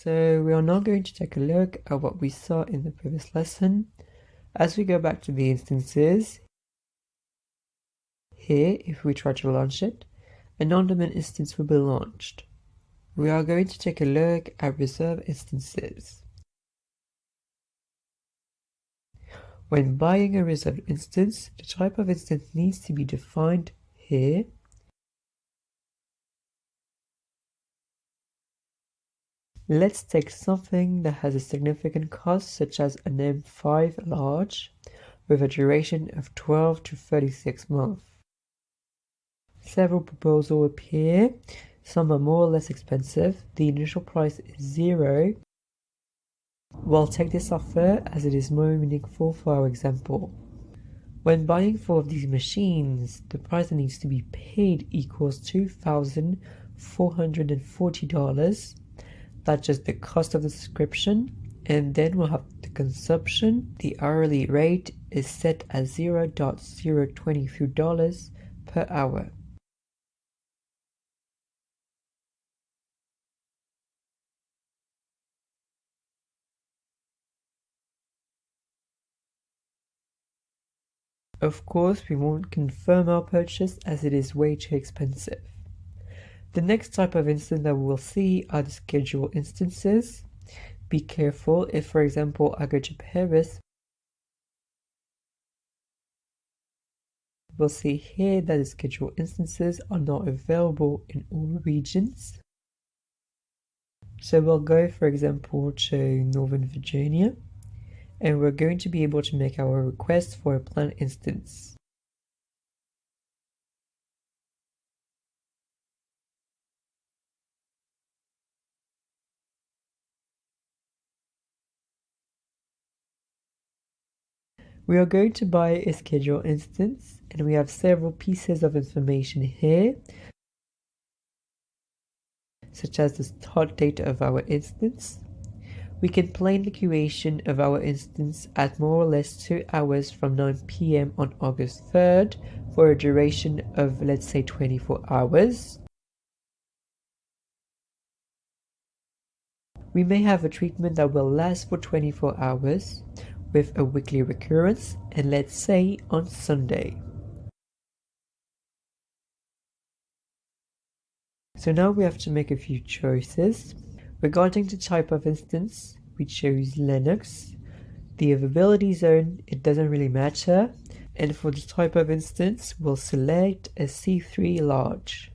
So we are now going to take a look at what we saw in the previous lesson. As we go back to the instances, here, if we try to launch it, an on-demand instance will be launched. We are going to take a look at reserve instances. When buying a reserved instance, the type of instance needs to be defined here. Let's take something that has a significant cost, such as an M5 large, with a duration of 12 to 36 months. Several proposals appear. Some are more or less expensive. The initial price is 0. We'll take this offer as it is more meaningful for our example. When buying 4 of these machines, the price that needs to be paid equals $2,440. That's just the cost of the subscription. And then we'll have the consumption. The hourly rate is set at $0.023 per hour. Of course, we won't confirm our purchase as it is way too expensive. The next type of instance that we will see are the schedule instances. Be careful if, for example, I go to Paris. We'll see here that the schedule instances are not available in all regions. So we'll go, for example, to Northern Virginia, and we're going to be able to make our request for a planned instance. We are going to buy a schedule instance, and we have several pieces of information here, such as the start date of our instance. We can plan the creation of our instance at more or less 2 hours from 9 p.m. on August 3rd for a duration of, let's say, 24 hours. We may have a treatment that will last for 24 hours with a weekly recurrence, and let's say on Sunday. So now we have to make a few choices. Regarding the type of instance, we chose Linux. The availability zone, it doesn't really matter. And for the type of instance, we'll select a C3 large.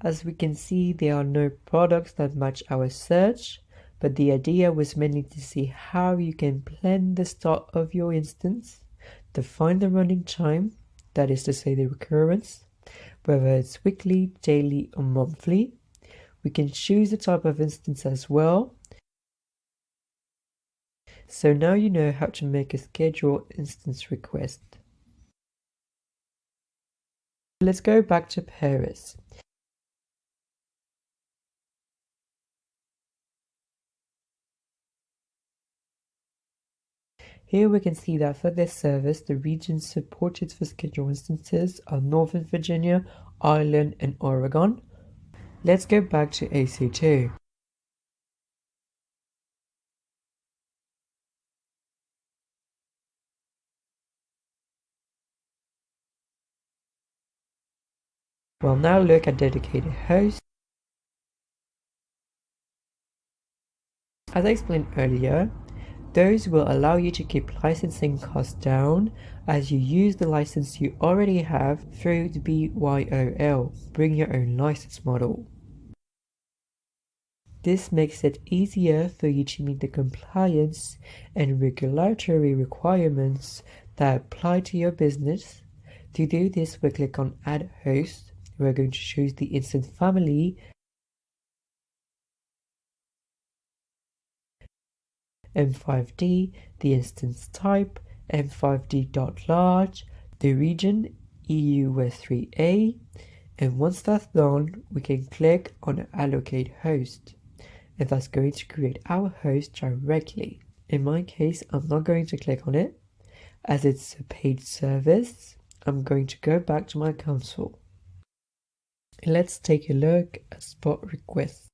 As we can see, there are no products that match our search, but the idea was mainly to see how you can plan the start of your instance, define the running time, that is to say the recurrence, whether it's weekly, daily, or monthly. We can choose the type of instance as well. So now you know how to make a schedule instance request. Let's go back to Paris. Here we can see that for this service, the regions supported for schedule instances are Northern Virginia, Ireland, and Oregon. Let's go back to AC2. We'll now look at dedicated hosts. As I explained earlier, those will allow you to keep licensing costs down as you use the license you already have through the BYOL, bring your own license model. This makes it easier for you to meet the compliance and regulatory requirements that apply to your business. To do this, we click on Add Host. We're going to choose the instance family, M5D, the instance type, M5D.large, the region, EU West 3A, and once that's done, we can click on Allocate Host, and that's going to create our host directly. In my case, I'm not going to click on it, as it's a paid service. I'm going to go back to my console. Let's take a look at spot requests.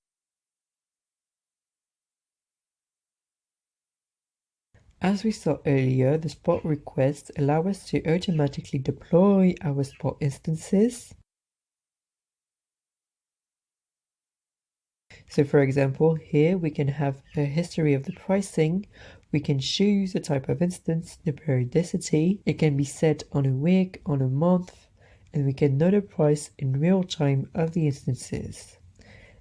As we saw earlier, the spot requests allow us to automatically deploy our spot instances. So for example, here we can have a history of the pricing. We can choose the type of instance, the periodicity. It can be set on a week, on a month, and we can know the price in real time of the instances.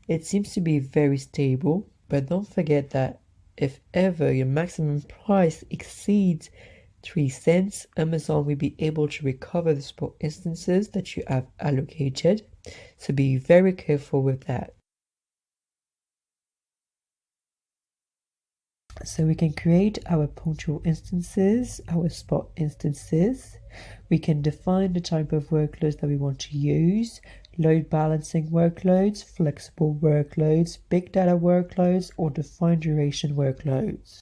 It seems to be very stable, but don't forget that if ever your maximum price exceeds 3 cents, Amazon will be able to recover the spot instances that you have allocated. So be very careful with that. So we can create our punctual instances, our spot instances. We can define the type of workloads that we want to use, load balancing workloads, flexible workloads, big data workloads, or defined duration workloads.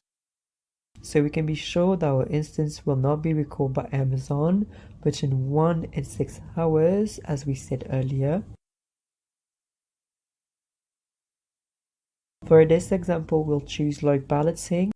So we can be sure that our instance will not be recalled by Amazon between 1 and 6 hours, as we said earlier. For this example, we'll choose load balancing.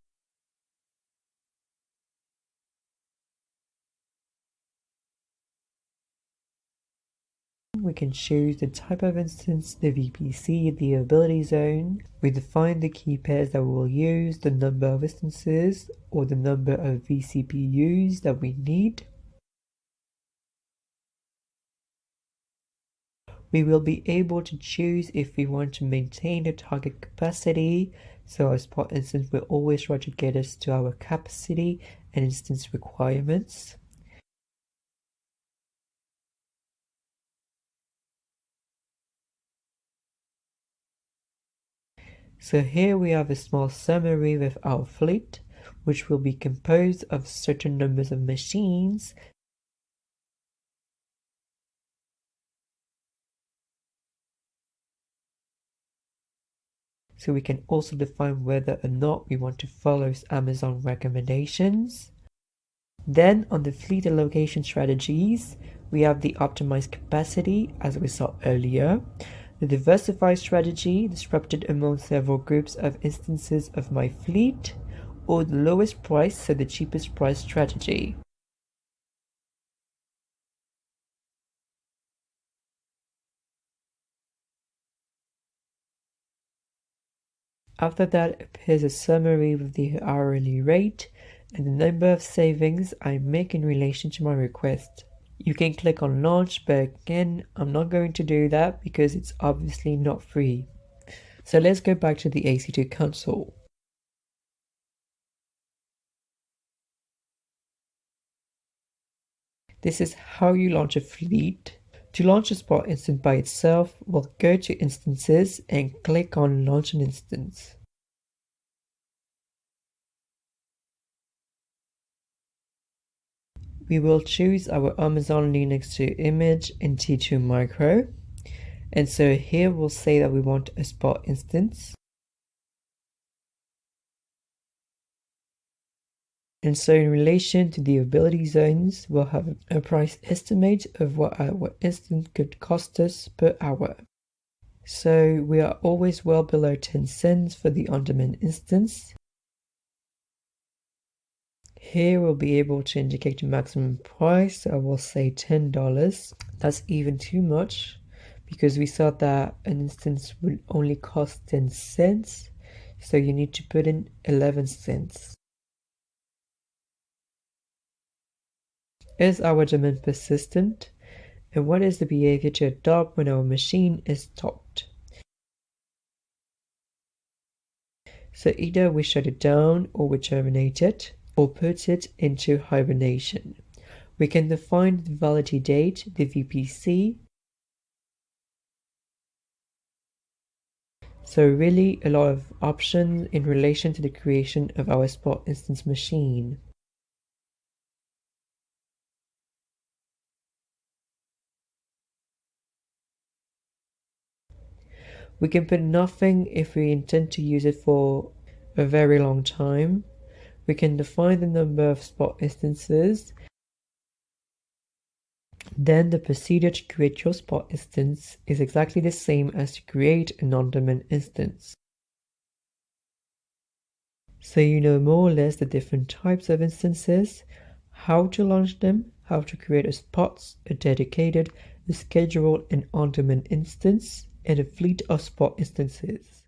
We can choose the type of instance, the VPC, the availability zone. We define the key pairs that we will use, the number of instances, or the number of vCPUs that we need. We will be able to choose if we want to maintain the target capacity. So our spot instance will always try to get us to our capacity and instance requirements. So here we have a small summary with our fleet, which will be composed of certain numbers of machines. So we can also define whether or not we want to follow Amazon recommendations. Then on the fleet allocation strategies, we have the optimized capacity, as we saw earlier, the diversified strategy, disrupted among several groups of instances of my fleet, or the lowest price, so the cheapest price strategy. After that appears a summary with the hourly rate and the number of savings I make in relation to my request. You can click on launch, but again, I'm not going to do that because it's obviously not free. So let's go back to the AC2 console. This is how you launch a fleet. To launch a spot instance by itself, we'll go to instances and click on launch an instance. We will choose our Amazon Linux 2 image in T2 Micro. And so here we'll say that we want a spot instance. And so in relation to the availability zones, we'll have a price estimate of what our instance could cost us per hour. So we are always well below 10 cents for the on-demand instance. Here we'll be able to indicate the maximum price. So I will say $10. That's even too much because we saw that an instance would only cost 10 cents. So you need to put in 11 cents. Is our demand persistent? And what is the behavior to adopt when our machine is stopped? So either we shut it down or we terminate it or put it into hibernation. We can define the validity date, the VPC. So really a lot of options in relation to the creation of our spot instance machine. We can put nothing if we intend to use it for a very long time. We can define the number of spot instances. Then the procedure to create your Spot instance is exactly the same as to create a non-domain instance. So you know more or less the different types of instances, how to launch them, how to create a Spot, a dedicated, a scheduled and on-demand instance, and a fleet of Spot instances.